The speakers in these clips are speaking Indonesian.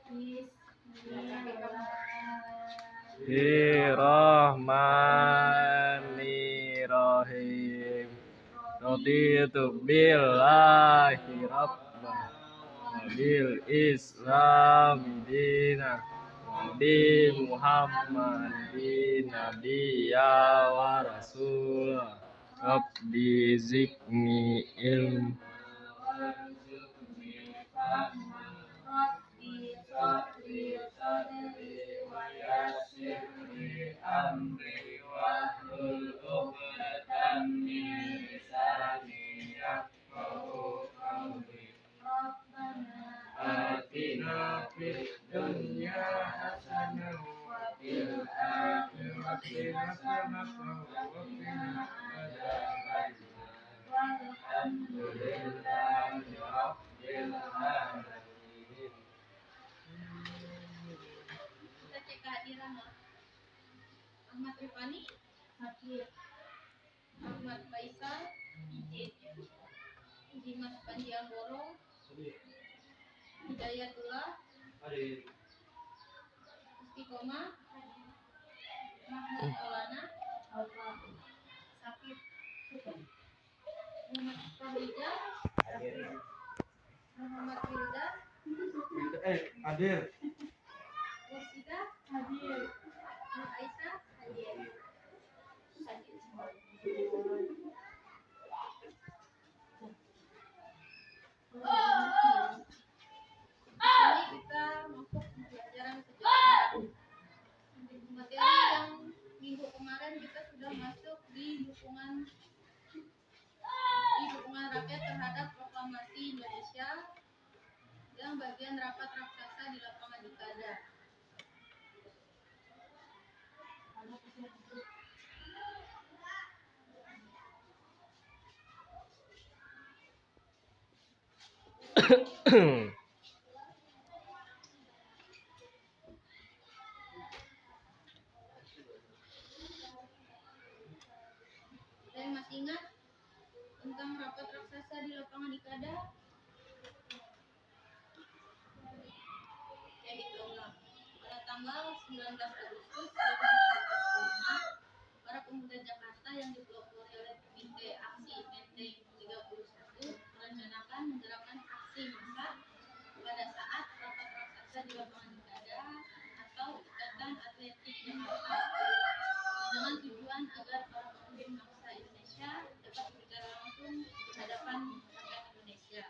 Bismillahirrahmanirrahim. Raditu billahi rabbah wa bil islam dina wa bi muhammadin nabiyya wa rasulah. Rabbi zidni ilm. Atina fid dunya hasanah wa fil akhirati hasanah wa qina adzabannar. Walhamdulillahi rabbil alamin. Kita cek kehadiran Ahmad Rifani, hadir. Ahmad Faisal, izin. Dimas Panjianggoro, Hidayatullah, Hadir. Istiqomah, Mahmud Maulana, Sakit, Muhammad Fahriza, Muhammad Wilda, Hadir. Mursida, hadir. Nur Aisyah, hadir. Hadir semua. Ini kita masuk pembelajaran sejarah. Materi yang minggu kemarin kita sudah masuk di dukungan rakyat terhadap proklamasi Indonesia yang bagian rapat raksasa di lapangan Ikada. Saya masih ingat tentang rapat raksasa di lapangan Ikada. Saya diulang. Pada tanggal 19 Agustus 1945, para pemuda Jakarta yang dipelopori oleh Komite Aksi Menteng 31 merencanakan menggerakkan aksi massa pada saat rapat raksasa di lapangan Ikada atau Ikatan Atletik Jakarta, dengan tujuan agar para pemimpin bangsa Indonesia dapat berbicara langsung di hadapan rakyat Indonesia.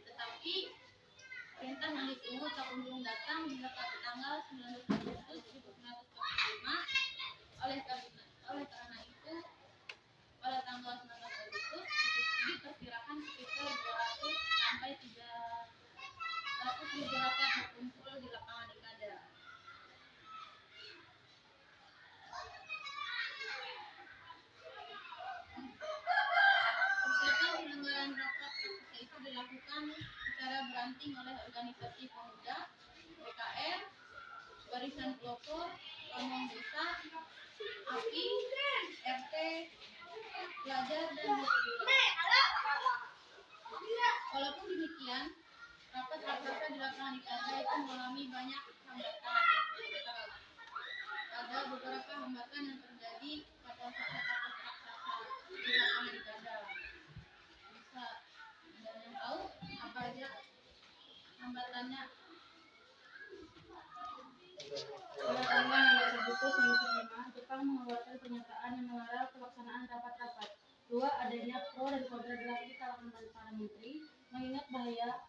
Tetapi perintah yang ditunggu tak kunjung datang hingga pada tanggal 19 Agustus 1945. Oleh karena itu, pada tanggal 19 Agustus diperkirakan sekitar 200 sampai 300 ribu rakyat berkumpul di lapangan Ikada. Persiapan penyelenggaraan rapat itu dilakukan secara beranting oleh organisasi pemuda, PKR, barisan pelopor, pamong desa, API, RT, pelajar, dan multijual. Walaupun demikian, rapat raksasa di lapangan Ikada itu mengalami banyak hambatan. Ada beberapa hambatan yang terjadi pada saat rapat raksasa di lapangan Ikada. Bisa ada yang tahu apa aja hambatannya? Pada tanggal 16 Agustus 1945, Jepang mengeluarkan pernyataan yang melarang pelaksanaan rapat-rapat. 2. Adanya pro dan kontra di kalangan para menteri, mengingat bahaya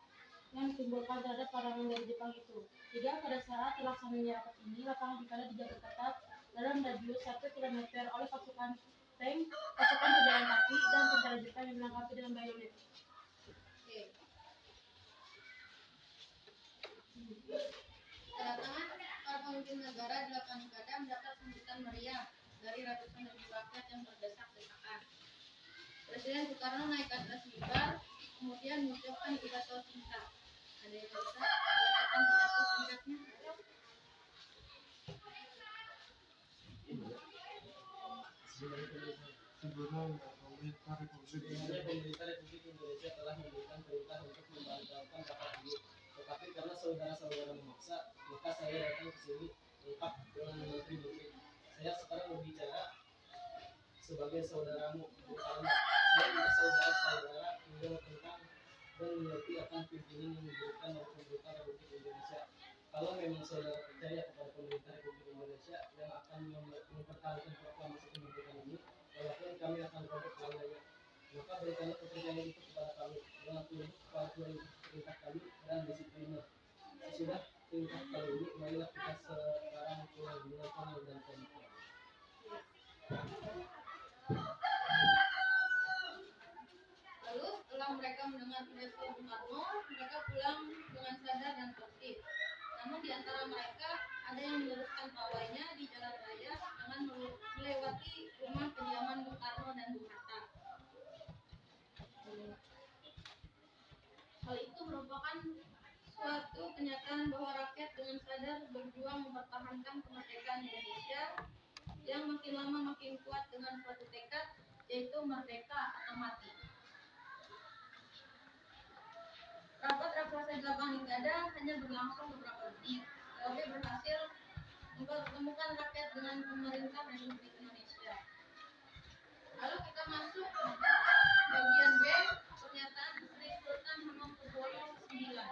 yang ditimbulkan terhadap para dari Jepang itu. 3. Pada saat terlaksananya rapat ini, lapangan Ikada dijaga ketat dalam radius 1 km oleh pasukan tank, pasukan pejalan kaki, dan tentara Jepang yang melengkapi dengan bayonet. Kedatangan para pemimpin negara di lapangan Ikada mendapat sambutan meriah dari ratusan ribu rakyat yang berdesak-desakan. Presiden Soekarno naik ke atas mimbar, kemudian mengucapkan pidato singkat. Ada yang bisa mengatakan pidato singkatnya? Pemerintah Republik Indonesia telah memberikan perintah untuk membatalkan rapat ini, tetapi karena saya datang ke sini lengkap dengan menteri-menteri. Saya sekarang berbicara sebagai saudaramu, bukan saya tidak saudara-saudara mendengar tentang dan mengerti akan pimpinan yang memberikan dan pemerintah Republik Indonesia. Kalau memang saudara percaya kepada pemerintah Republik Indonesia yang akan mempertahankan proklamasi kemerdekaan ini, walaupun kami akan robek layaknya, maka berikanlah kepercayaan itu kepada kami dengan tunduk kepatuhan perintah kami dan disipliner. Sesudah tingkat kali ini, marilah kita sekarang mulai dengan tenang dan komitmen. Lalu setelah mereka mendengar pidato Bung Karno, mereka pulang dengan sadar dan tertib. Namun di antara mereka ada yang meneruskan pawainya di jalan raya dengan melewati rumah kediaman Bung Karno dan Bung Hatta. Hal itu merupakan suatu kenyataan bahwa rakyat dengan sadar berjuang mempertahankan kemerdekaan Indonesia yang makin lama makin kuat dengan suatu tekad, yaitu merdeka atau mati. Rapat raksasa 8 Hinggada hanya berlangsung beberapa menit, tetapi berhasil mempertemukan rakyat dengan pemerintah Republik Indonesia. Lalu kita masuk bagian B, pernyataan Sri Sultan Hamengkubuwono IX.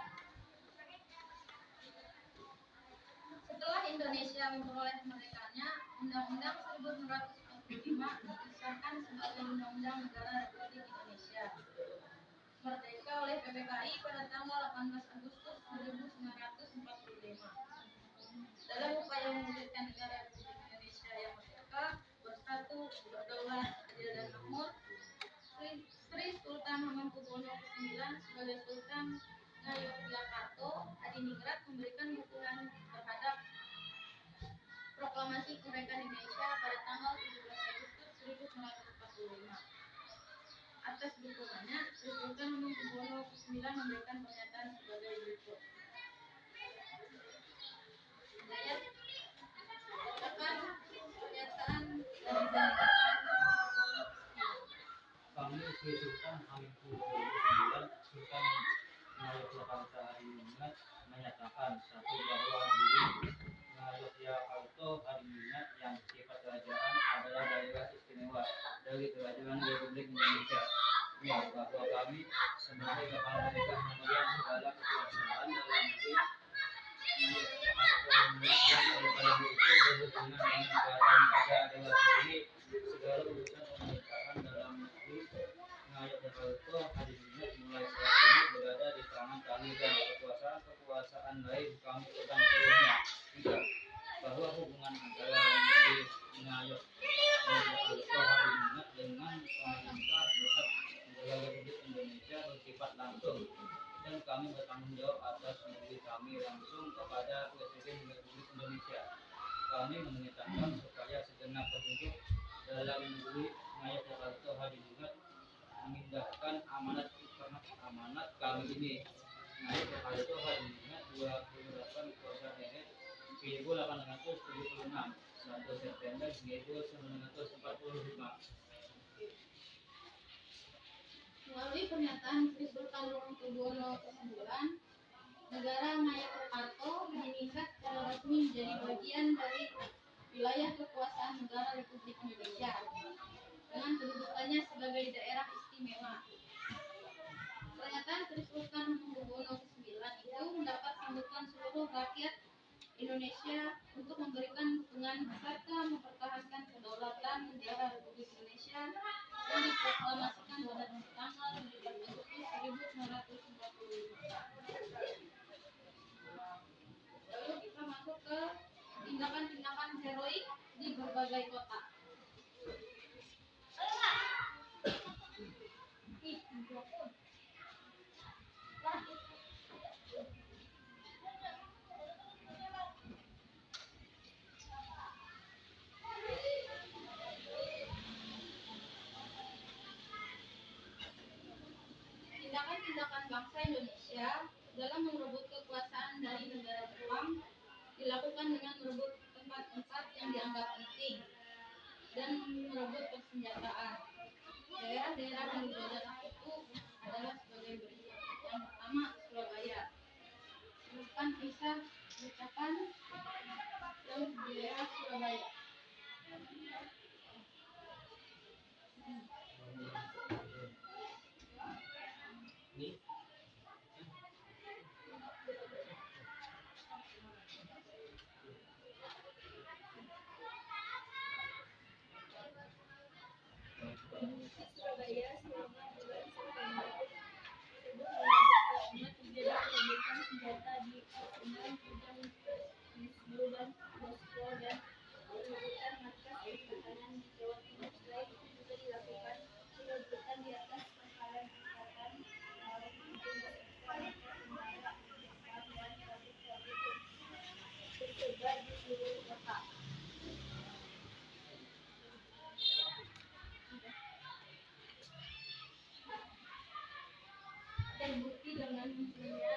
Setelah Indonesia memperoleh kemerdekaannya, Undang-Undang 1945 disahkan sebagai Undang-Undang Negara Republik Indonesia. Merdeka oleh PPKI pada tanggal 18 Agustus 1945. Dalam upaya mewujudkan negara Republik Indonesia yang merdeka, bersatu, berdaulat, adil dan makmur, Sri Sultan Hamengkubuwono IX sebagai Sultan Ngayogyakarta Adiningrat memberikan dukungan terhadap proklamasi kemerdekaan Indonesia pada tanggal 17 Agustus 1945. Atas dukungannya, Sri Sultan Hamengkubuwono IX memberikan pernyataan sebagai berikut. Saya bacakan pernyataan dari Kami Sri Sultan Hamengkubuwono IX, Sultan Ngayogyakarta Adiningrat menyatakan satu bahwa diri Ngayogyakarta Adiningrat yang sifat kerajaan adalah daerah istimewa dari Kerajaan Republik Indonesia. Dua, bahwa kami sebagai kepala daerah memegang segala kekuasaan dalam negeri Ngayogyakarta Adiningrat yang oleh karena itu berhubungan dengan keadaan pada dewasa ini segala urusan pemerintahan dalam negeri Ngayogyakarta Adiningrat mulai saat ini berada di tangan kami dan kekuasaan lain kami pegang seluruhnya. Tiga, bahwa hubungan antara negeri Ngayogyakarta Adiningrat dengan pemerintah pusat negara Republik Indonesia bersifat langsung dan kami bertanggung jawab atas negeri kami langsung kepada Presiden Republik Indonesia. Kami memerintahkan supaya segenap penduduk dalam negeri Ngayogyakarta Adiningrat memindahkan amanat kami ini. Ngayogyakarta Adiningrat 28 Kosa Heret 1876 1 September 1945. Melalui pernyataan Sri Sultan Hamengkubuwono IX, negara Ngayogyakarta Adiningrat secara resmi menjadi bagian dari wilayah kekuasaan negara Republik Indonesia dengan kedudukannya sebagai daerah istimewa. Pernyataan Sri Sultan Hamengkubuwono IX itu mendapat sambutan seluruh rakyat Indonesia untuk memberikan dukungan serta mempertahankan kedaulatan negara Republik Indonesia yang diproklamasikan pada tanggal 17 Agustus 1945. Lalu kita masuk ke tindakan-tindakan heroik di berbagai kota. Tindakan-tindakan bangsa Indonesia dalam merebut kekuasaan dari negara Jepang dilakukan dengan merebut tempat-tempat yang dianggap penting dan merebut persenjataan. Daerah-daerah yang dijajah itu adalah sebagai berikut. Yang pertama, Surabaya. Teruskan kisah ucapan Ini Surabaya selama bulan September disebut menyebut terjadi perebutan senjata di Arsenal Gudang Wisnu dan Moskow dan perebutan markas pertahanan di Jawa Timur. Selain itu juga dilakukan perebutan di atas pangkalan angkatan laut di Indonesia, markas tentara Jepang dan pabrik-pabrik yang tersebar di seluruh kota. Terbukti dengan munculnya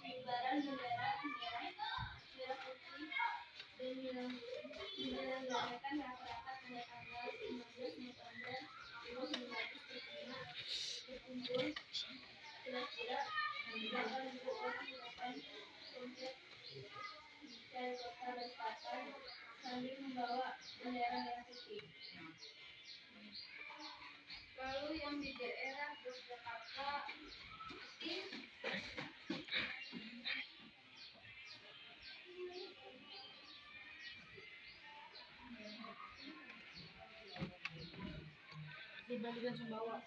pengibaran bendera merah putih dan menyelenggarakan rapat pada tanggal 15 November 1945 berkumpul kira-kira 8.000 orang di depan kompleks kota Balikpapan sambil membawa bendera merah putih. Lalu yang di daerah Yogyakarta dibandingkan Sumbawa.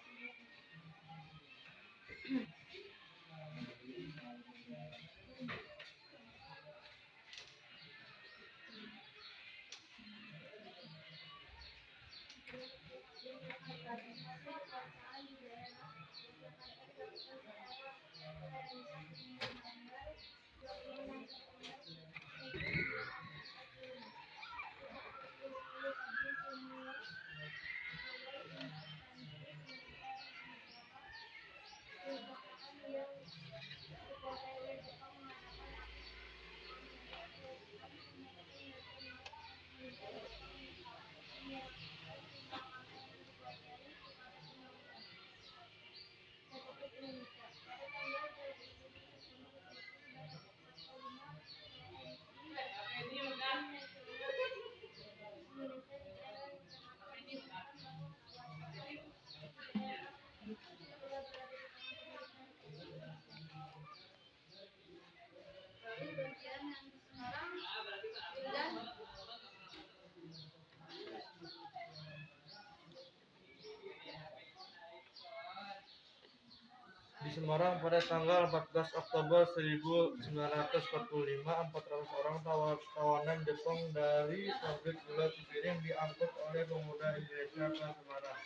Lalu bagian yang di Semarang Di Semarang pada tanggal 14 Oktober 1945, 400 orang tawanan Jepang dari pabrik gula Cipiring diangkut oleh pemuda Indonesia ke Semarang.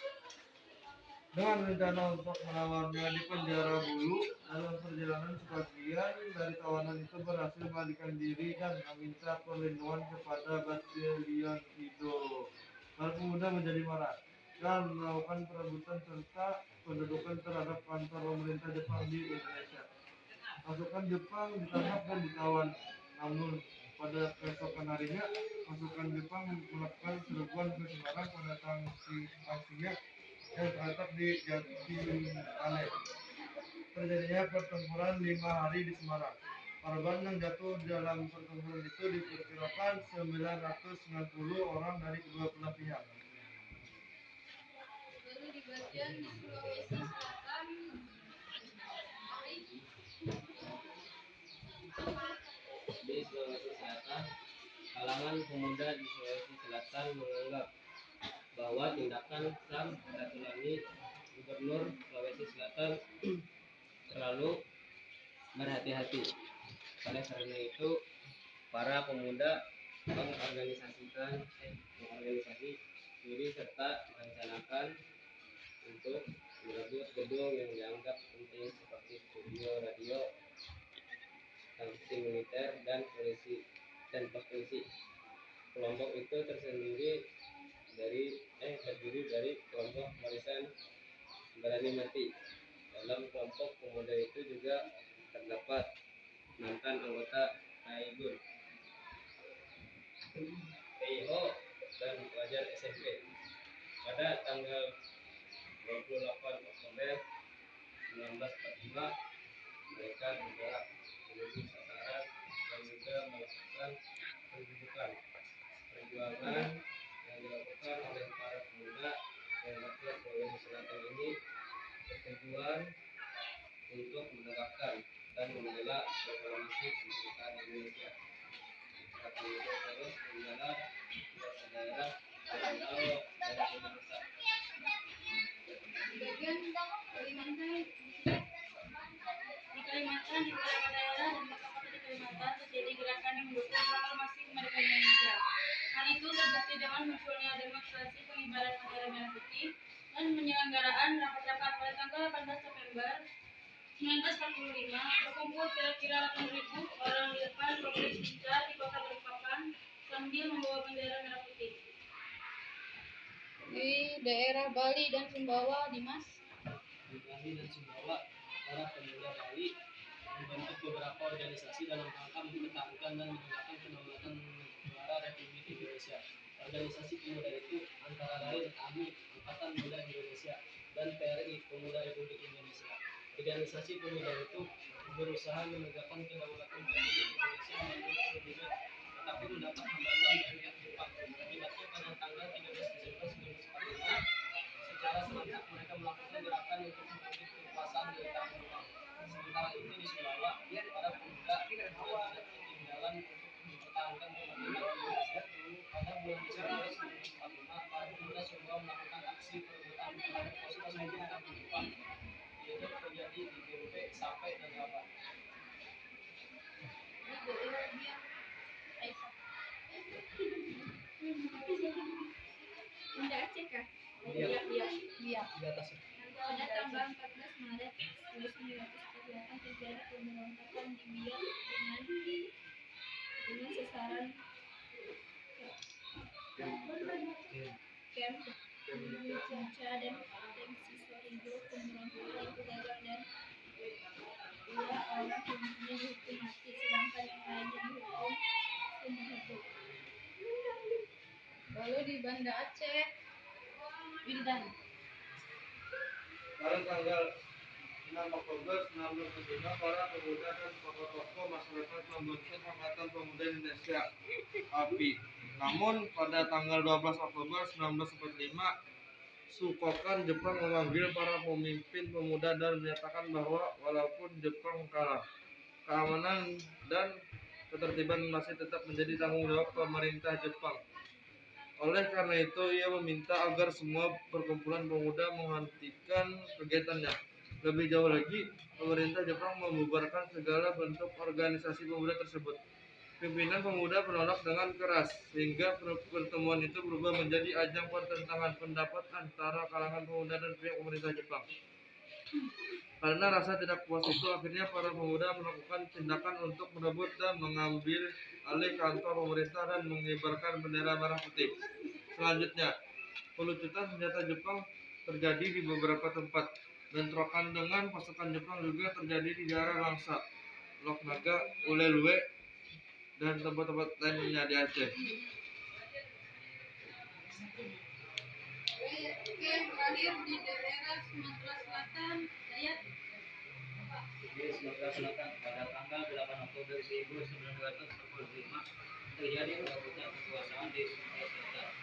Dengan rencana untuk melawannya di penjara Bulu, dalam perjalanan sebagian dari tawanan itu berhasil melarikan diri dan meminta perlindungan kepada Batalion Ido. Para pemuda menjadi marah dan melakukan perebutan serta pendudukan terhadap kantor pemerintah Jepang di Indonesia. Pasukan Jepang ditangkap dan ditawan. Namun pada keesokan harinya, pasukan Jepang melakukan serbuan ke Semarang pada tangsinya yang terletak di Jatimale. Terjadinya pertempuran 5 hari di Semarang. Korban yang jatuh dalam pertempuran itu diperkirakan 990 orang dari kedua belah pihak. Lalu di bagian di Sulawesi Selatan di Sulawesi Selatan, kalangan pemuda di Sulawesi Selatan menganggap bahwa tindakan Sam Ratulangi, Gubernur Sulawesi Selatan, terlalu berhati-hati. Oleh karena itu, para pemuda mengorganisasi diri serta merencanakan untuk merebut gedung yang dianggap penting seperti studio radio, stasiun militer, dan pos polisi. Kelompok itu terdiri dari kelompok Barisan Berani Mati. Dalam kelompok pemuda itu juga terdapat mantan anggota Taigun, PIO, dan pelajar SMP. Pada tanggal 28 Oktober 1945, mereka bergerak menuju sasaran dan juga melakukan pendudukan. Perjuangan yang dilakukan oleh para pemuda yang rakyat Sulawesi Indonesia Selatan ini bertujuan untuk menerapkan dan membela proklamasi kemerdekaan Indonesia. Satu itu terus membela daerah perantau dan pemerintah. Bagian Kalimantan Di Kalimantan, di beberapa daerah dan kota-kota di Kalimantan terjadi gerakan yang mendukung proklamasi kemerdekaan Indonesia. Hal itu terbukti dengan munculnya demonstrasi pengibaran bendera merah putih dan penyelenggaraan rapat-rapat pada tanggal 18 September 1945. Berkumpul kira-kira 8.000 orang di depan Kompleks Pijar di Kota Balikpapan sambil membawa bendera merah putih. di daerah Bali dan Sumbawa, Dimas. Di Bali dan Sumbawa, para pemuda Bali membentuk beberapa organisasi dalam rangka mempertahankan dan menegakkan kedaulatan negara Republik Indonesia. Organisasi pemuda itu antara lain AMI, Angkatan Muda Indonesia, dan PRI, Pemuda Republik Indonesia. Organisasi pemuda itu berusaha menegakkan kedaulatan Republik Indonesia melalui perundingan, tetapi mendapat hambatan dari pihak Jepang. Akibatnya pada tanggal 13 Desember 1945, secara serentak mereka melakukan gerakan untuk merebut kekuasaan dari tangan Jepang. Sementara itu di Sulawa, para pemuda juga tidak ketinggalan untuk mempertahankan kemerdekaan Indonesia. Pada bulan Desember 1945, para pemuda Sulawa melakukan aksi perebutan terhadap pos-pos pemerintahan Jepang. Itu terjadi di BUP sampai dan Rabat. Di daerah Biak, Aisyah. Bunda Aceh kah? Biak. Biak. Di atas. Pada tanggal 14 Maret 1948 terjadi pemberontakan di Biak dengan sasaran camp Cinca dan Tank Sisorigo. Pemberontakan itu gagal dan 2 orang pemimpinnya dihukum mati, sedangkan yang lainnya dihukum seumur hidup. Lalu di Banda Aceh, Wildan. Pada tanggal 6 Oktober 1945, para pemuda dan tokoh-tokoh masyarakat membentuk Angkatan Pemuda Indonesia (API). Namun pada tanggal 12 Oktober 1945, Sukokan Jepang memanggil para pemimpin pemuda dan menyatakan bahwa walaupun Jepang kalah, keamanan dan ketertiban masih tetap menjadi tanggung jawab pemerintah Jepang. Oleh karena itu, ia meminta agar semua perkumpulan pemuda menghentikan kegiatannya. Lebih jauh lagi, pemerintah Jepang membubarkan segala bentuk organisasi pemuda tersebut. Pimpinan pemuda menolak dengan keras, sehingga pertemuan itu berubah menjadi ajang pertentangan pendapat antara kalangan pemuda dan pihak pemerintah Jepang. Karena rasa tidak puas itu, akhirnya para pemuda melakukan tindakan untuk merebut dan mengambil alih kantor pemerintah dan mengibarkan bendera merah putih. Selanjutnya, pelucutan senjata Jepang terjadi di beberapa tempat. Bentrokan dengan pasukan Jepang juga terjadi di daerah Langsa, Lok Naga, Ulelue, dan tempat-tempat lainnya di Aceh. Oke, terakhir di daerah Sumatera Selatan, Dayat. Di Sumatera Selatan pada tanggal 8 Oktober 1945 terjadi perebutan kekuasaan di Sumatera Selatan.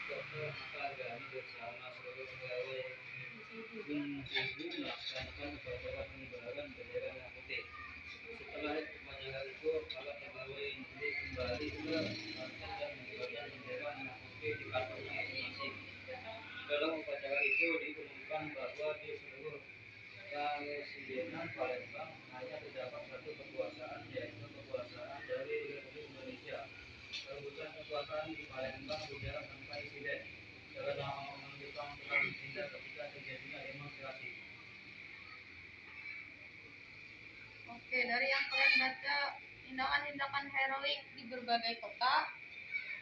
Dr. Ahmad bersama seluruh pegawai Bumsibu melaksanakan upacara pengibaran bendera merah putih. Setelah upacara itu, para pegawai negeri kembali ke kantor dan mengibarkan bendera merah putih di kantornya masing-masing. Dalam upacara itu diumumkan bahwa di seluruh Presidenan Palembang hanya terdapat satu kekuasaan, yaitu kekuasaan dari Republik Indonesia. Perebutan kekuasaan di Palembang berjalan tanpa insiden karena orang Jepang telah ditindak ketika terjadinya demonstrasi. Oke, dari yang kalian baca tindakan-tindakan heroik di berbagai kota,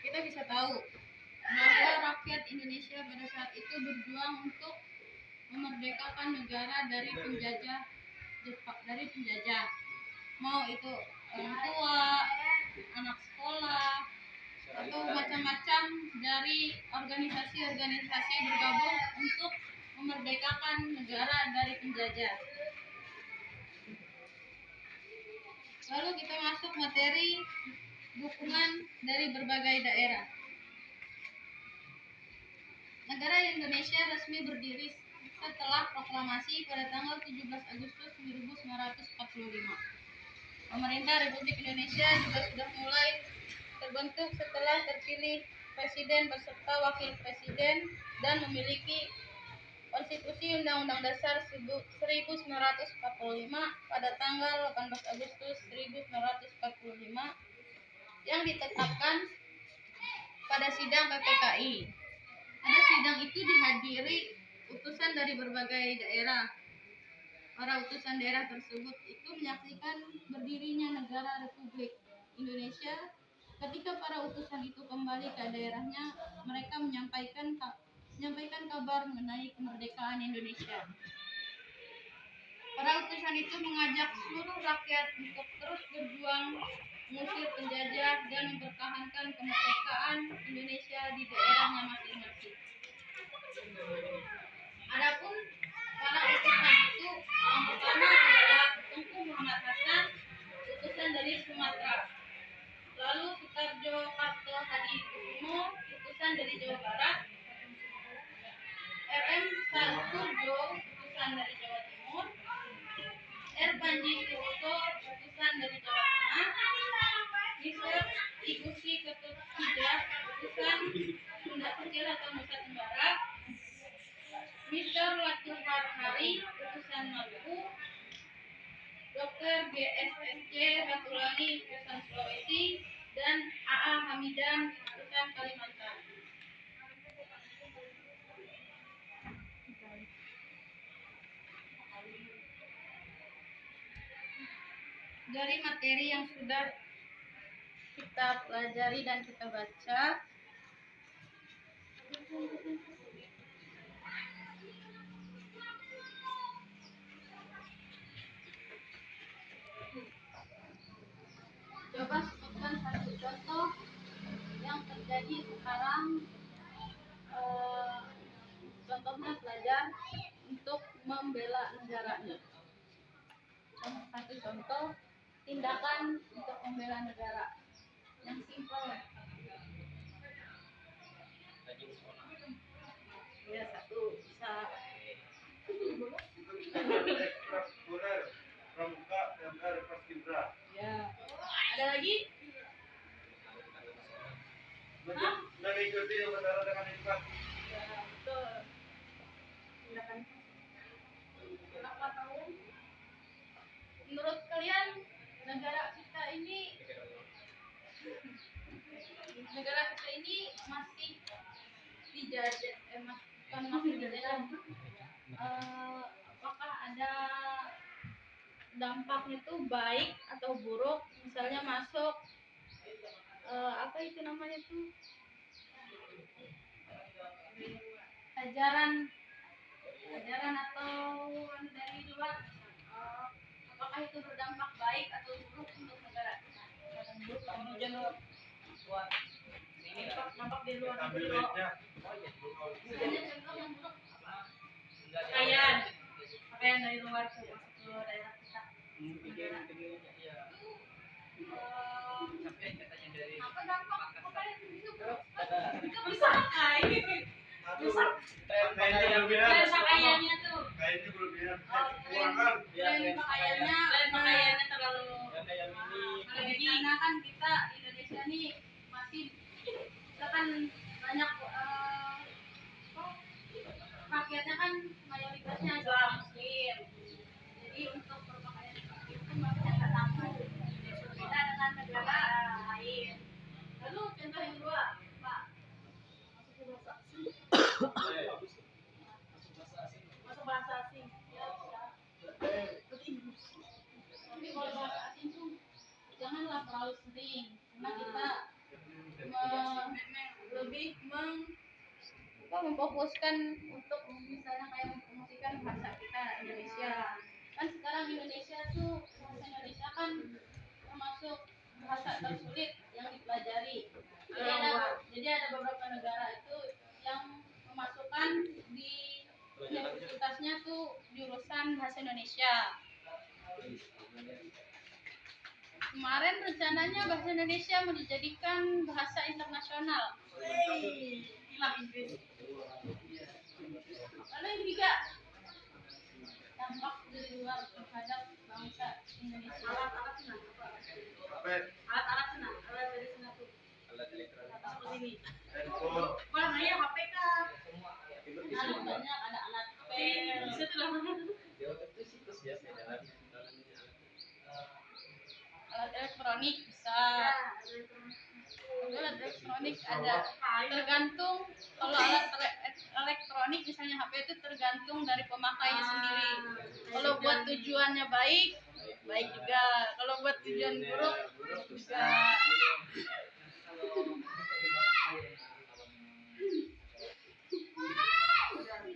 kita bisa tahu bahwa rakyat Indonesia pada saat itu berjuang untuk memerdekakan negara dari penjajah Jepang, dari penjajah. Mau itu orang tua, anak sekolah, atau macam-macam dari organisasi-organisasi bergabung untuk memerdekakan negara dari penjajah. Lalu kita masuk materi dukungan dari berbagai daerah. Negara Indonesia resmi berdiri setelah proklamasi pada tanggal 17 Agustus 1945. Pemerintah Republik Indonesia juga sudah mulai terbentuk setelah terpilih presiden beserta wakil presiden dan memiliki Konstitusi Undang-Undang Dasar 1945 pada tanggal 18 Agustus 1945 yang ditetapkan pada sidang PPKI. Pada sidang itu dihadiri utusan dari berbagai daerah. Para utusan daerah tersebut itu menyaksikan berdirinya negara Republik Indonesia. Ketika para utusan itu kembali ke daerahnya, mereka menyampaikan kabar mengenai kemerdekaan Indonesia. Para utusan itu mengajak seluruh rakyat untuk terus berjuang mengusir penjajah dan mempertahankan kemerdekaan Indonesia di daerahnya masing-masing. Adapun para utusan itu yang pertama adalah Tunku Muhammad Hasan, utusan dari Sumatera. Lalu Sutarjo Karto Hadi Kusumo, utusan dari Jawa Barat. RM Sarturjo, utusan dari Jawa Timur. R. Panji Suroso, utusan dari Jawa Tengah. Mr. Igusti Ketut Hijah, utusan Sunda Kecil atau Nusa Tenggara. Mr. Latur Harhari, utusan Maluku. Dr. GSSC Ratulani, utusan Sulawesi. Dan AA Hamidan, utusan Kalimantan. Dari materi yang sudah kita pelajari dan kita baca, coba sebutkan satu contoh yang terjadi sekarang. Contohnya pelajar untuk membela negaranya. Satu contoh tindakan untuk membela negara yang simpel. Ya, satu bisa. Ya. Ada lagi? Mengikuti negara dengan hikmat. Ya, betul. Tindakan. Berapa tahun? Menurut kalian negara kita ini masih dijajah, bukan masih dijajah. Apakah ada dampaknya itu baik atau buruk? Misalnya masuk apa itu namanya tuh, ajaran atau dari luar, apakah itu berdampak baik atau buruk untuk negara kita? Buruk kalau jangan buat ini nampak di luar negeri kok. Misalnya contoh yang buruk pakaian dari luar tuh masuk ke daerah kita. Apa dampak pakaian itu buruk? Itu bisa pakai. Tren pakaiannya tuh. Tren pakaiannya terlalu tinggi. Karena kan kita di Indonesia nih masih kita kan banyak rakyatnya kan mayoritasnya adalah Muslim. Jadi untuk berpakaian seperti itu makanya tertampung. Berbeda dengan negara lain. Lalu contoh yang kedua, Pak. Masuk bahasa asing. Ya, tapi kalau bahasa asing tuh janganlah terlalu sering, karena kita lebih memfokuskan untuk misalnya kayak mempromosikan bahasa kita Indonesia. Kan sekarang Indonesia tuh bahasa Indonesia kan termasuk bahasa tersulit yang dipelajari. Jadi ada beberapa negara itu yang memasukkan di universitasnya tuh jurusan bahasa Indonesia. Kemarin rencananya bahasa Indonesia mau dijadikan bahasa internasional. Hilang Inggris. juga dampak dari luar terhadap bangsa Indonesia. Alat-alat senang apa? Alat-alat senang, alat dari senang tuh. Alat elektronik. Seperti ini. handphone, Warnanya HP kah? Ada banyak, ada alat pen. Bisa tuh namanya. Itu situs biasa dalam Alat elektronik bisa. Alat elektronik ada tergantung kalau alat elektronik misalnya HP itu tergantung dari pemakainya sendiri. Kalau buat tujuannya baik, baik juga. Kalau buat tujuan buruk, buruk juga.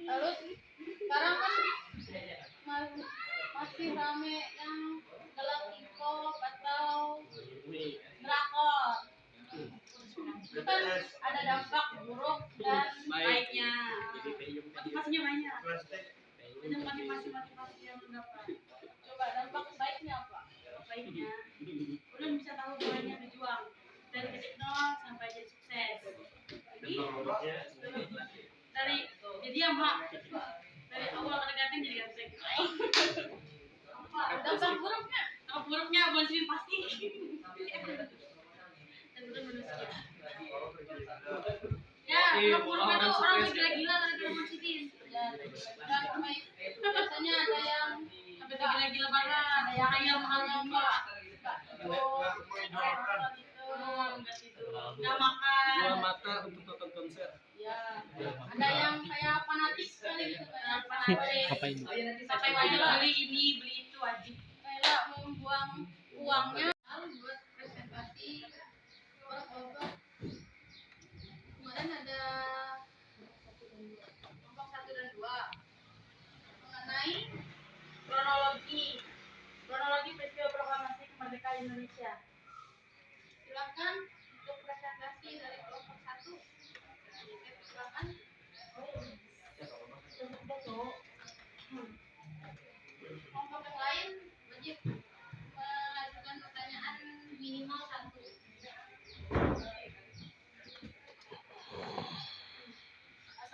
Lalu sekarang kan masih rame yang kalau K-pop atau drakor. Itu kan ada dampak buruk dan baiknya. Motivasinya banyak. plastik, Banyak motivasi yang mendapat. Coba dampak baiknya apa? Baiknya, kalian bisa tahu caranya berjuang dari titik nol sampai jadi sukses. Jadi jadi mak dari awal kadang-kadang jadi ganteng. Dampak buruknya bonsin pasti. Dan bukan manusia. Ya, dampak buruknya tuh orang gila-gila gara-gara bonsin. Ya, dan biasanya ada yang sampai gila-gila banget, ada yang hayal mahal-mahal. Enggak tidur, enggak makan. dua mata untuk nonton konser. Ya, ada yang kayak fanatik sekali gitu, kayak fanatik. Sampai wajib beli ini, beli itu wajib. Kayak membuang uangnya buat presentasi obat-obat. Kemudian ada kelompok 1 dan 2 mengenai kronologi peristiwa proklamasi kemerdekaan Indonesia. Silakan untuk presentasi dari kelompok 1. Silakan. Kelompok yang lain wajib mengajukan pertanyaan minimal 1.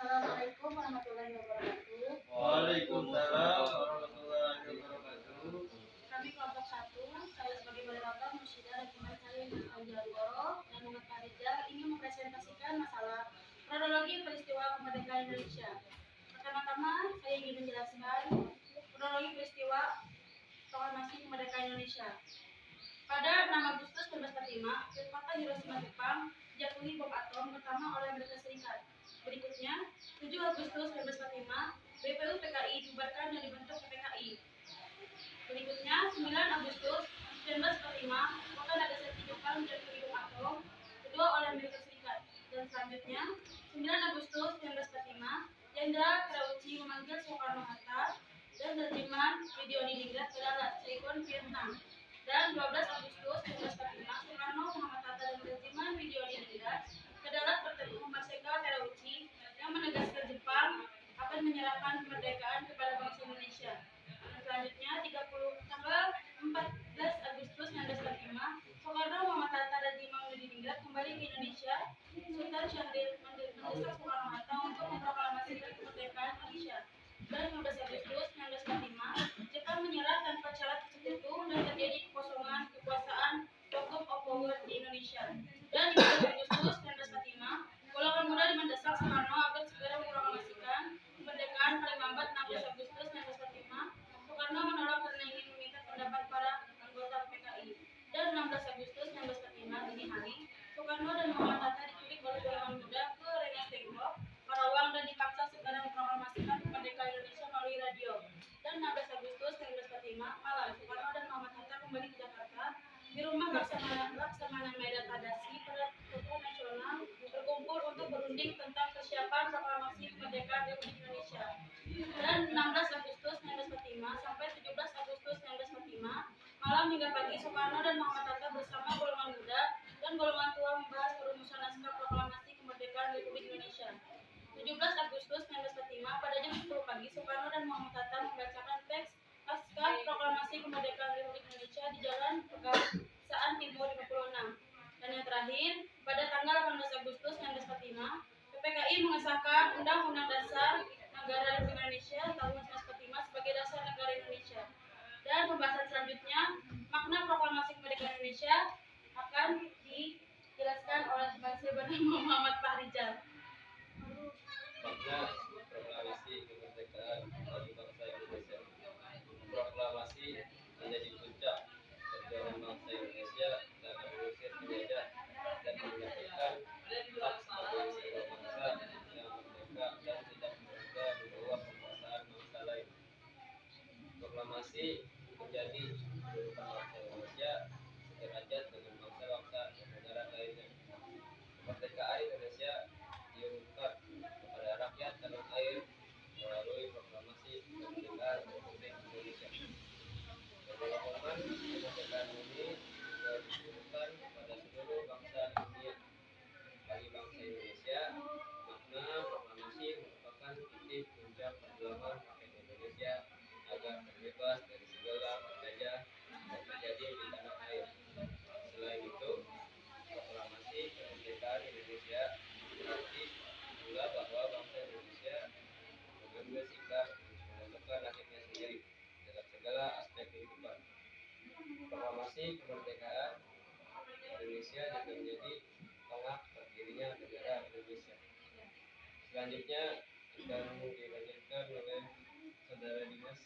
Assalamualaikum warahmatullahi wabarakatuh. Waalaikumsalam warahmatullahi wabarakatuh. Kami kelompok 1, saya sebagai moderator Musyidah Rahimah Salim Al-Jalgoro dan Muhammad Farizal ingin mempresentasikan masalah kronologi peristiwa kemerdekaan Indonesia. Pertama-tama saya ingin menjelaskan kronologi peristiwa proklamasi kemerdekaan Indonesia. Pada 6 Agustus 1945, kota Hiroshima Jepang dijatuhi bom atom pertama oleh Amerika Serikat. Berikutnya, 7 Agustus 1945, BPU PKI dibubarkan dan dibentuk PKI. Berikutnya, 9 Agustus 1945, kota Nagasaki Jepang dijatuhi bom atom kedua oleh Amerika Serikat. Dan selanjutnya, 9 Agustus 1945, Jenderal Kraucci memanggil Soekarno-Hatta dan Derjiman Widyoningrat ke darat Saigon, Vietnam. Dan 12 Agustus 1945, Soekarno, Muhammad Hatta dan Derjiman Widyoningrat ke darat bertemu Marsekal Terauchi yang menegaskan Jepang akan menyerahkan kemerdekaan kepada bangsa Indonesia. Dan selanjutnya, tanggal 14 Agustus 1945, Soekarno, Muhammad Hatta dan Derjiman Widyoningrat kembali ke Indonesia. Sultan Syahrir mendesak Soekarno-Hatta untuk memproklamasikan kemerdekaan Indonesia. Dan 15 Agustus 1945, Jepang menyerah tanpa syarat sekutu dan terjadi kekosongan kekuasaan Vacuum of Power di Indonesia. Dan 15 Agustus 1945, golongan muda mendesak Soekarno agar segera memproklamasikan kemerdekaan paling lambat 16 Agustus 1945. Soekarno menolak karena ingin meminta pendapat para anggota PKI. Dan 16 Agustus 1945 dini hari, Soekarno dan Muhammad Hatta diculik oleh golongan muda ke Rengas Dengklok, Karawang dan dipaksa segera memproklamasikan kemerdekaan Indonesia melalui radio. Dan 16 Agustus 1945 malam, Soekarno dan Muhammad Hatta kembali ke Jakarta. Di rumah Laksamana Medan Tadashi pada tokoh nasional berkumpul untuk berunding tentang persiapan proklamasi kemerdekaan Republik Indonesia. Dan 16 Agustus 1945 sampai 17 Agustus 1945 malam hingga pagi, Soekarno dan Muhammad Hatta bersama golongan muda dan golongan tua membahas perumusan naskah proklamasi kemerdekaan Republik Indonesia. 17 Agustus 1945 pada jam 10 pagi, Soekarno dan Muhammad Hatta membacakan teks naskah proklamasi kemerdekaan Republik Indonesia di Jalan Pegangsaan Timur 56. Dan yang terakhir, pada tanggal 18 Agustus 1945, PPKI mengesahkan Undang-Undang Dasar Negara Republik Indonesia tahun 1945 sebagai dasar negara Indonesia. Dan pembahasan selanjutnya, makna proklamasi kemerdekaan Indonesia akan dijelaskan oleh Masih bernama Muhammad Fahrizal. Makna proklamasi kemerdekaan bagi bangsa Indonesia. Proklamasi menjadi puncak perjuangan bangsa Indonesia dalam mengusir penjajah dan menegakkan hak sebagai sebuah bangsa yang merdeka dan tidak berada di bawah kekuasaan bangsa lain. Proklamasi menjadi kehidupan bangsa Indonesia sederajat dengan bangsa-bangsa dan negara lainnya. Kemerdekaan Indonesia diumumkan kepada rakyat tanah air melalui proklamasi kemerdekaan Republik Indonesia. Pengumuman kemerdekaan ini juga ditujukan kepada seluruh bangsa di dunia. Bagi bangsa Indonesia, makna proklamasi merupakan titik puncak perjuangan rakyat Indonesia agar terbebas dari segala penjajah yang terjadi di tanah air. Selain itu, proklamasi kemerdekaan Indonesia berarti pula bahwa bangsa Indonesia mengambil sikap menentukan nasibnya sendiri dalam segala aspek kehidupan. Proklamasi kemerdekaan Indonesia juga menjadi tonggak berdirinya negara Indonesia. Selanjutnya akan dilanjutkan oleh saudara Dimas.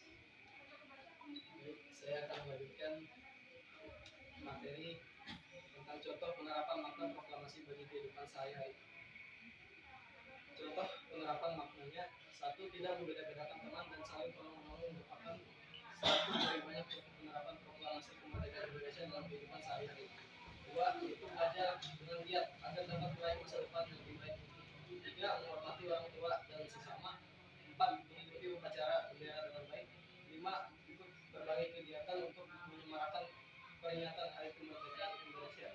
Saya akan melanjutkan materi tentang contoh penerapan makna proklamasi bagi kehidupan sehari-hari. Contoh penerapan maknanya: 1. Tidak membeda-bedakan teman dan saling tolong-menolong merupakan satu dari banyak contoh penerapan proklamasi kemerdekaan Indonesia dalam kehidupan sehari-hari. 2. Yaitu belajar dengan giat agar dapat meraih masa depan yang lebih baik. 3. Menghormati orang tua dan sesama. 4. Mengikuti upacara bendera dengan baik. 5. Ikut berbagai kegiatan untuk menyemarakan peringatan Hari Kemerdekaan Indonesia.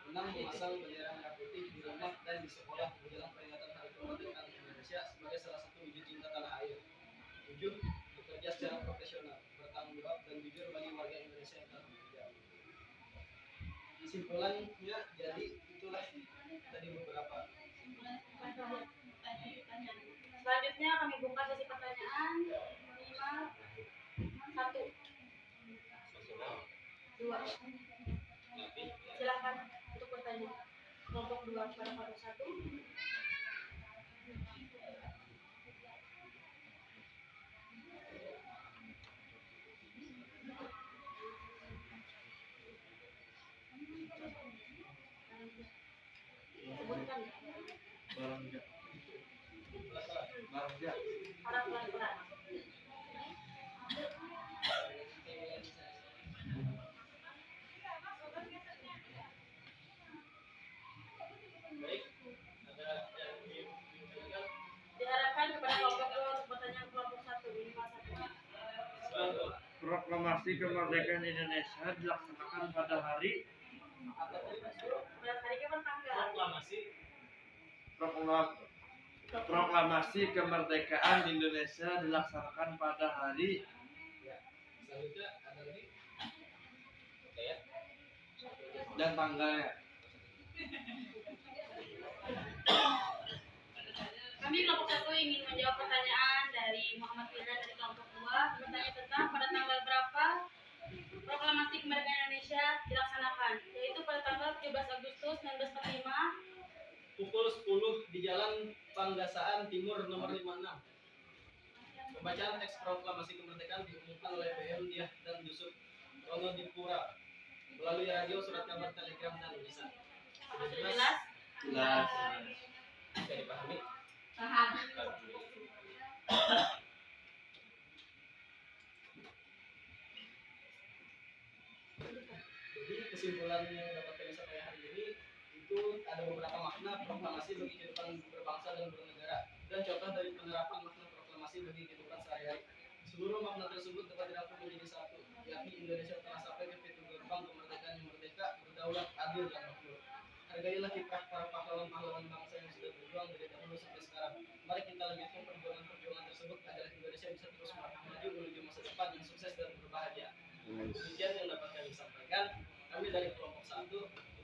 6. Memasang bendera merah putih di rumah dan di sekolah menjelang peringatan Hari Kemerdekaan Indonesia sebagai salah satu wujud cinta tanah air. 7. Bekerja secara profesional, bertanggung jawab dan jujur bagi warga Indonesia yang telah bekerja. Kesimpulannya, jadi itulah tadi beberapa. Selanjutnya kami buka sesi pertanyaan minimal 1, 2. Silakan untuk bertanya. Kelompok 2 kepada kelompok 1. Sebutkan Barangja. Barangja. para pelan-pelan. Baik, ada yang ditanyakan? Diharapkan kepada kelompok 2 untuk bertanya kelompok 1 minimal 1. Proklamasi kemerdekaan Indonesia dilaksanakan pada hari Apa tadi Mas? Pada hari kapan tanggal? Proklamasi. Proklamasi kemerdekaan Indonesia dilaksanakan pada hari Ya. Selanjutnya ada lagi? Oke ya. dan tanggalnya. Kami kelompok 1 ingin menjawab pertanyaan dari Muhammad Firdan dari kelompok 2 bertanya tentang pada tanggal berapa proklamasi kemerdekaan Indonesia dilaksanakan, yaitu pada tanggal 17 Agustus 1945 Pukul 10 di Jalan Panggasaan Timur nomor 56. Pembacaan teks proklamasi kemerdekaan diumumkan oleh BM Diah dan Yusuf Rono Dipura melalui radio, surat kabar, telegram, dan lisan. Sudah jelas? Jelas. Bisa dipahami? Paham. Jadi kesimpulan yang dapat kami sampaikan hari ini itu ada beberapa makna proklamasi bagi kehidupan berbangsa dan bernegara dan contoh dari penerapan makna proklamasi bagi kehidupan sehari-hari. Seluruh makna tersebut dapat dirangkum menjadi satu, yakni Indonesia telah sampai ke pintu gerbang kemerdekaan yang merdeka, berdaulat, adil, dan makmur. Hargailah kiprah para pahlawan-pahlawan bangsa yang sudah berjuang dari dahulu sampai sekarang. Mari kita lanjutkan perjuangan-perjuangan tersebut agar Indonesia bisa terus maju menuju masa depan yang sukses dan berbahagia. Demikian yang dapat kami sampaikan. Kami dari kelompok 1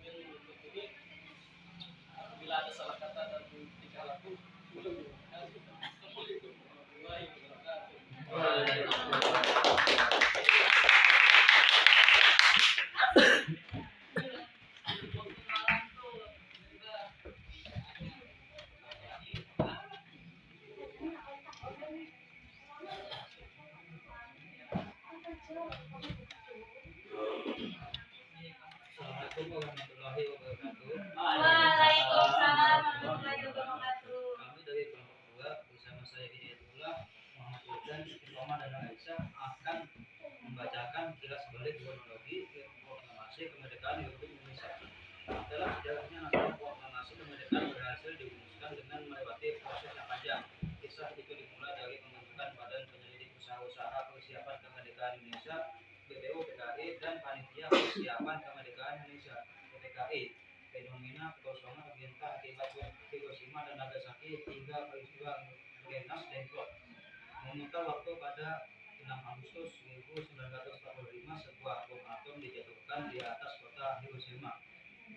ingin menutup ini. Bila ada salah kata dan tingkah laku, Assalamualaikum warahmatullahi Assalamualaikum warahmatullahi wabarakatuh. Waalaikumsalam warahmatullahi wabarakatuh. Kami dari kelompok 2 bersama saya Hidayatullah, Muhammad Wildan, Istiqomah dan Aisyah akan membacakan kilas balik kronologi proklamasi kemerdekaan Republik Indonesia. Dalam sejarahnya naskah proklamasi kemerdekaan berhasil dirumuskan dengan melewati proses yang panjang. Kisah itu dimulai dari pembentukan Badan Penyelidik Usaha-usaha Persiapan Kemerdekaan Indonesia (BPUPKI) dan Panitia Persiapan Kemerdekaan Indonesia (PPKI). Fenomena kekosongan terbentak akibat bom Hiroshima dan Nagasaki hingga peristiwa Genas Demplok memutar waktu pada 6 Agustus 1945 sebuah bom atom dijatuhkan di atas kota Hiroshima,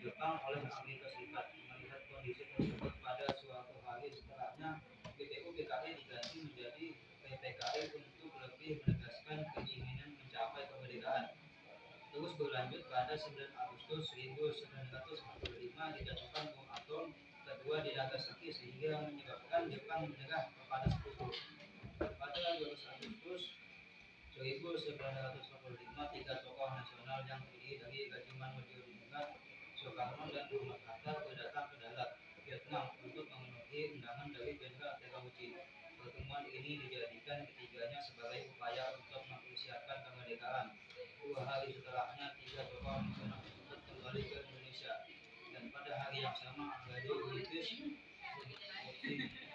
Jepang oleh Amerika Serikat. Melihat kondisi tersebut pada suatu hari setelahnya, BPUPKI diganti menjadi PPKI untuk lebih menegaskan keinginan mencapai kemerdekaan. Terus berlanjut pada 9 Agustus 1945 dijatuhkan bom atom kedua di Nagasaki sehingga menyebabkan Jepang menyerah kepada sekutu. Pada 12 Agustus 1945, 3 tokoh nasional yang terdiri dari Gajiman Modiodiningrat, Soekarno dan Muhammad Hatta berdatang ke Dalat, Vietnam untuk memenuhi undangan dari Jenderal Terauchi. Pertemuan ini dijadikan ketiganya sebagai upaya untuk mempersiapkan kemerdekaan. 2 hari setelahnya, 3 tokoh nasional tersebut kembali ke Indonesia, dan pada hari yang sama Brigade British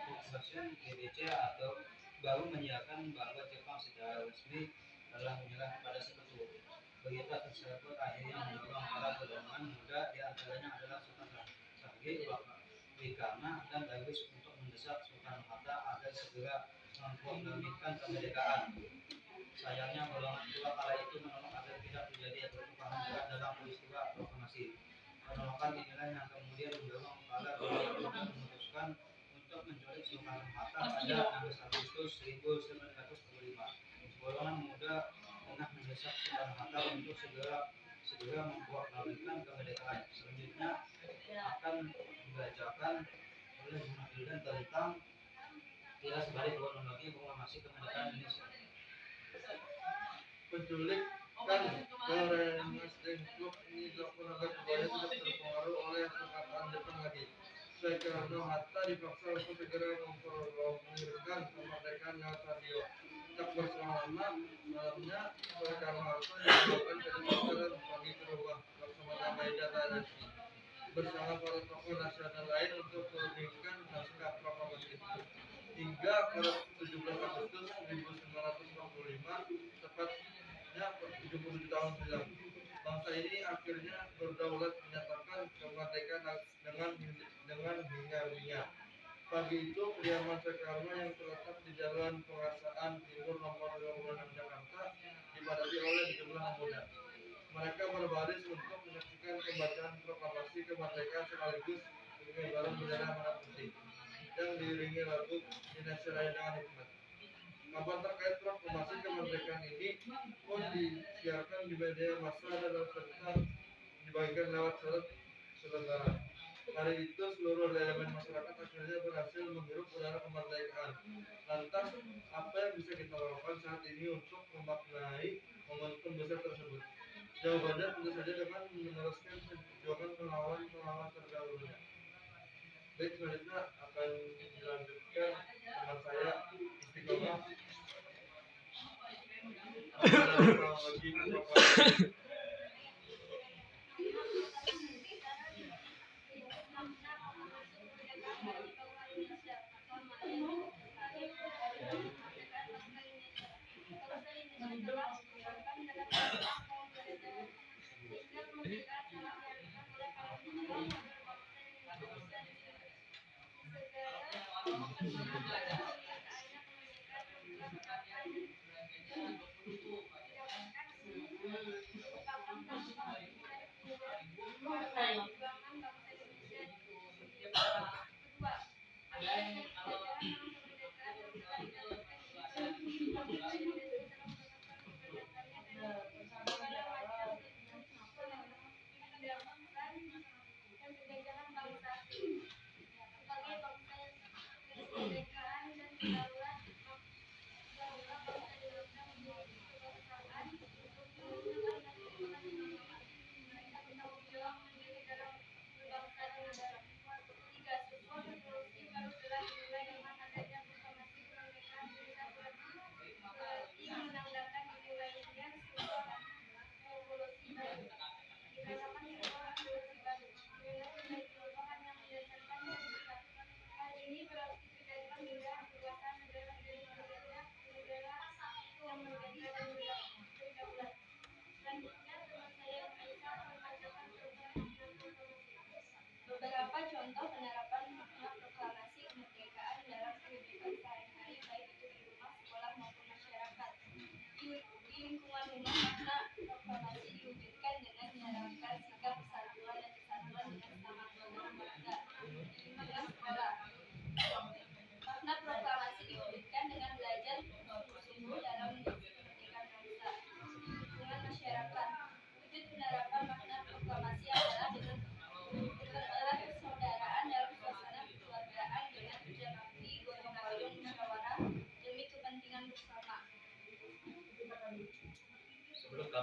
Occupation GBC atau baru menyiarkan bahwa Jepang secara resmi telah menyerah kepada sekutu. Berita tersebut akhirnya mendorong para golongan muda, di antaranya adalah Sultan Sargei Wikana dan Darwis, untuk mendesak Soekarno-Hatta agar segera memproklamirkan kemerdekaan. Sayangnya golongan tua kala itu menolak agar tidak terjadi pertumpahan darah dalam peristiwa proklamasi. Penolakan inilah yang kemudian mendorong para golongan muda memutuskan untuk menculik Soekarno-Hatta pada 16 Agustus 1945. Golongan muda tengah mendesak Soekarno-Hatta untuk segera memproklamirkan kemerdekaan. Selanjutnya akan dibacakan oleh Muhammad Wildan tentang kilas balik kronologi proklamasi kemerdekaan Indonesia. Penculikan Rengas Dengklok ini dilakukan agar budaya tidak terpengaruh oleh perkataan Jepang lagi. Soekarno-Hatta dipaksa untuk segera memproklamirkan kemerdekaan lewat radio. Tak berselang lama, malamnya Soekarno-Hatta dilakukan ke Jakarta dan bagi ke rumah Laksamana Maeda Tadashi bersama para tokoh nasional lain untuk menerbitkan naskah proklamasi itu. Hingga pada 17 Agustus 1945, tepatnya 77 tahun silam, bangsa ini akhirnya berdaulat, menyatakan kemerdekaan dengan hingar-bingar. Pagi itu, kediaman Soekarno yang terletak di Jalan Pengasaan Timur nomor 26 Jakarta dipadati oleh sejumlah pemuda. Mereka berbaris untuk menyaksikan pembacaan proklamasi kemerdekaan sekaligus pengibaran bendera merah putih yang diiringi lagu Indonesia Raya dengan hikmat. Kabar terkait proklamasi kemerdekaan ini pun disiarkan di media massa dan serta dibagikan lewat surat selembaran. Hari itu seluruh elemen masyarakat akhirnya berhasil menghirup udara kemerdekaan. Lantas, apa yang bisa kita lakukan saat ini untuk memaknai momentum besar tersebut? Jawabannya tentu saja dengan meneruskan perjuangan melawan terdahulunya. Baik, selanjutnya akan dilanjutkan teman saya Istiqomah kronologi proklamasi.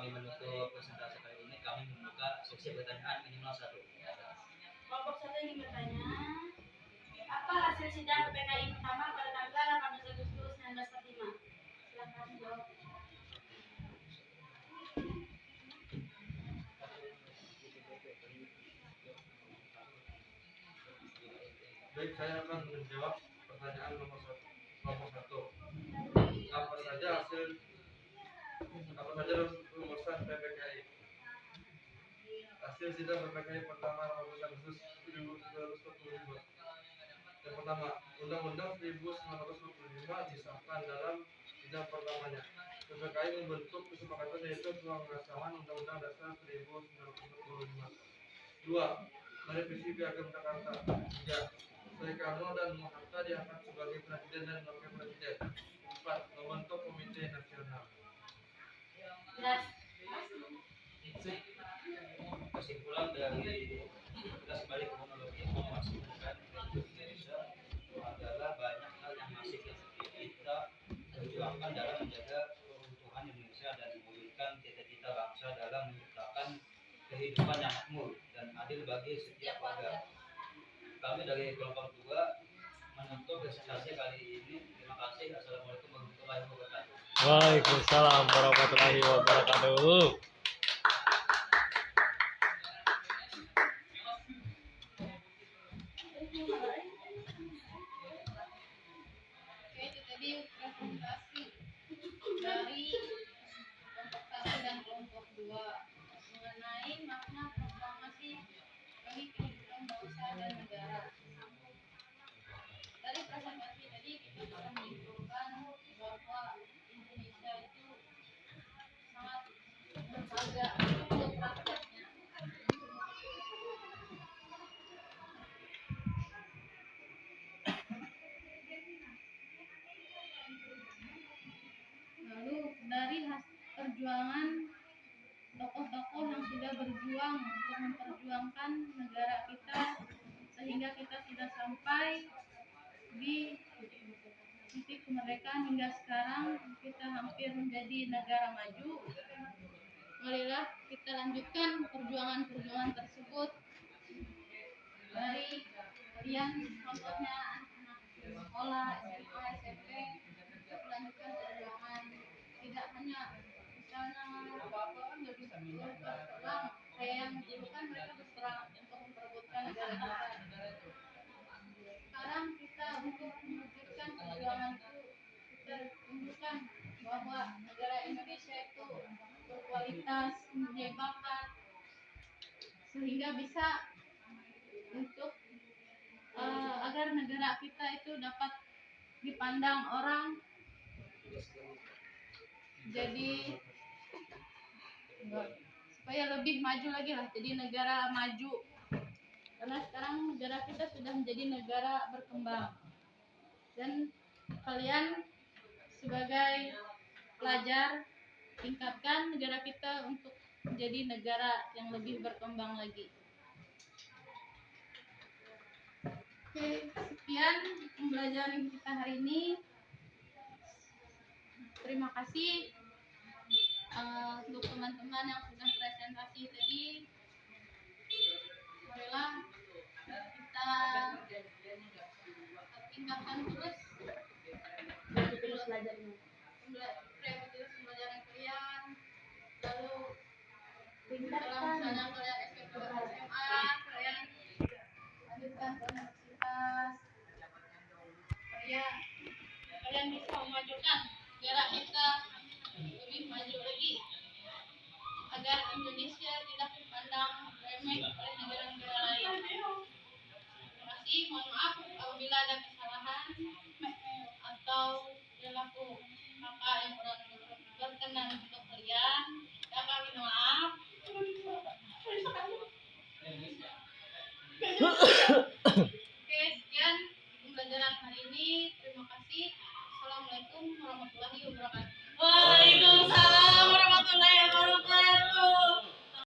kami menutup presentasi kali ini, kami membuka sesi pertanyaan minimal 1. Kelompok 1 ingin bertanya, apa hasil sidang PPKI pertama pada tanggal 18 Agustus 1945? Silakan jawab. Baik, saya akan menjawab pertanyaan nomor 1. Kelompok 1. Apa saja rumusan PPKI? Hasil sidang PPKI pertama 18 Agustus 1945. Yang pertama, Undang-Undang 1945 disahkan dalam sidang pertamanya. PPKI membentuk kesepakatan yaitu pengesahan Undang-Undang Dasar 1945. 2. Merevisi Piagam Jakarta. 3. Soekarno dan Muhammad diangkat sebagai presiden dan wakil presiden. 4. Membentuk Komite Nasional. Jelas. Kesimpulan dari kita kembali ke kronologi memastikan Indonesia adalah banyak hal yang masih kita perjuangkan dalam menjaga keutuhan Indonesia dan mewujudkan cita-cita bangsa dalam menciptakan kehidupan yang makmur dan adil bagi setiap warga. Kami dari kelompok 2 menutup presentasi kali ini. Terima kasih. Assalamualaikum warahmatullahi wabarakatuh. Waalaikumsalam warahmatullahi wabarakatuh. Oke, itu tadi presentasi dari kelompok 1 dan kelompok 2 mengenai makna proklamasi bagi kehidupan bangsa dan negara. Dari presentasi tadi kita bisa menyimpulkan bahwa Indonesia itu sangat berharga untuk rakyatnya. Lalu dari perjuangan tokoh-tokoh yang sudah berjuang untuk memperjuangkan negara kita sehingga kita sudah sampai di titik kemerdekaan hingga sekarang kita hampir menjadi negara maju. Marilah kita lanjutkan perjuangan-perjuangan tersebut dari kalian, contohnya anak sekolah SMA, SMP, untuk melanjutkan perjuangan. Tidak hanya misalnya apa-apa kan nggak bisa berperang kayak yang dulu kan mereka berperang untuk memperebutkan negara kita. Sekarang kita untuk mewujudkan perjuangan itu kita tunjukkan bahwa negara Indonesia itu berkualitas, mempunyai bakat, sehingga bisa untuk agar negara kita itu dapat dipandang orang jadi supaya lebih maju lagi lah, jadi negara maju, karena sekarang negara kita sudah menjadi negara berkembang dan kalian sebagai pelajar tingkatkan negara kita untuk menjadi negara yang lebih berkembang lagi. Oke, sekian pembelajaran kita hari ini. Terima kasih untuk teman-teman yang sudah presentasi tadi. Marilah kita tingkatkan terus Belajarnya. kreativitas pembelajaran kalian. Lalu kalau Tingkatkan. misalnya kalian SMP atau SMA, kalian lanjutkan ke universitas supaya kalian bisa memajukan negara kita lebih maju lagi, agar Indonesia tidak dipandang remeh oleh negara-negara lain. Terima kasih, mohon maaf apabila ada kesalahan atau perilaku kakak yang berkenan untuk kalian. Ya, kami maaf.